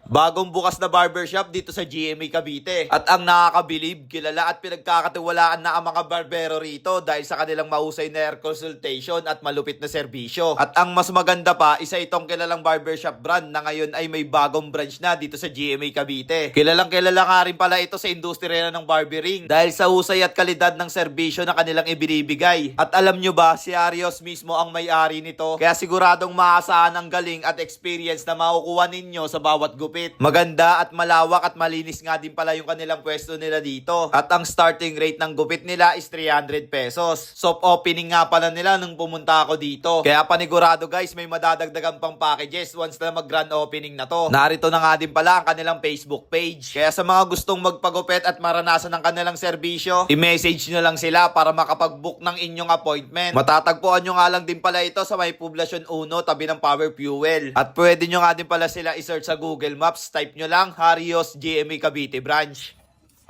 Bagong bukas na barbershop dito sa GMA Cavite. At ang nakakabilib, kilala at pinagkakatiwalaan na ang mga barbero rito dahil sa kanilang mahusay na hair consultation at malupit na serbisyo. At ang mas maganda pa, isa itong kilalang barbershop brand na ngayon ay may bagong branch na dito sa GMA Cavite. Kilalang kilala nga rin pala ito sa industriya ng barbering dahil sa husay at kalidad ng serbisyo na kanilang ibinibigay. At alam nyo ba, si Arios mismo ang may-ari nito. Kaya siguradong maasahan ang galing at experience na makukuha ninyo sa bawat gupit. Maganda at malawak at malinis nga din pala yung kanilang pwesto nila dito. At ang starting rate ng gupit nila is 300 pesos. Soft opening nga pala nila nung pumunta ako dito. Kaya panigurado guys, may madadagdagan pang packages once na mag grand opening na to. Narito na nga din pala ang kanilang Facebook page. Kaya sa mga gustong magpagupit at maranasan ng kanilang serbisyo, i-message nyo lang sila para makapag-book ng inyong appointment. Matatagpuan nyo nga lang din pala ito sa may Poblacion 1 tabi ng Power Fuel. At pwede nyo nga din pala sila i-search sa Google Maps. Type nyo lang Arios GMA Cavite branch.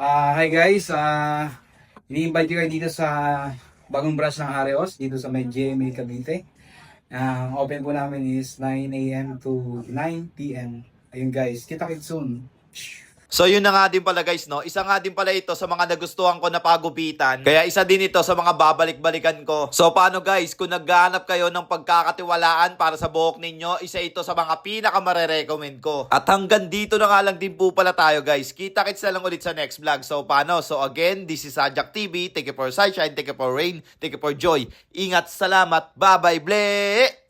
Hi guys, ini-invite ko kayo dito sa bagong branch ng Arios dito sa may GMA Cavite. Ang open po namin is 9 AM to 9 PM. Ayun guys, kita-kits soon. So yun na nga din pala guys, no? Isa nga din pala ito sa mga nagustuhan ko na pagupitan. Kaya isa din ito sa mga babalik-balikan ko. So paano guys, kung naghahanap kayo ng pagkakatiwalaan para sa buhok ninyo, isa ito sa mga pinaka-marerecommend ko. At hanggang dito na nga lang din po pala tayo guys. Kita-kits na lang ulit sa next vlog. So paano? So again, this is Sajak TV. Thank you for sunshine, thank you for rain, thank you for joy. Ingat, salamat, bye-bye, ble!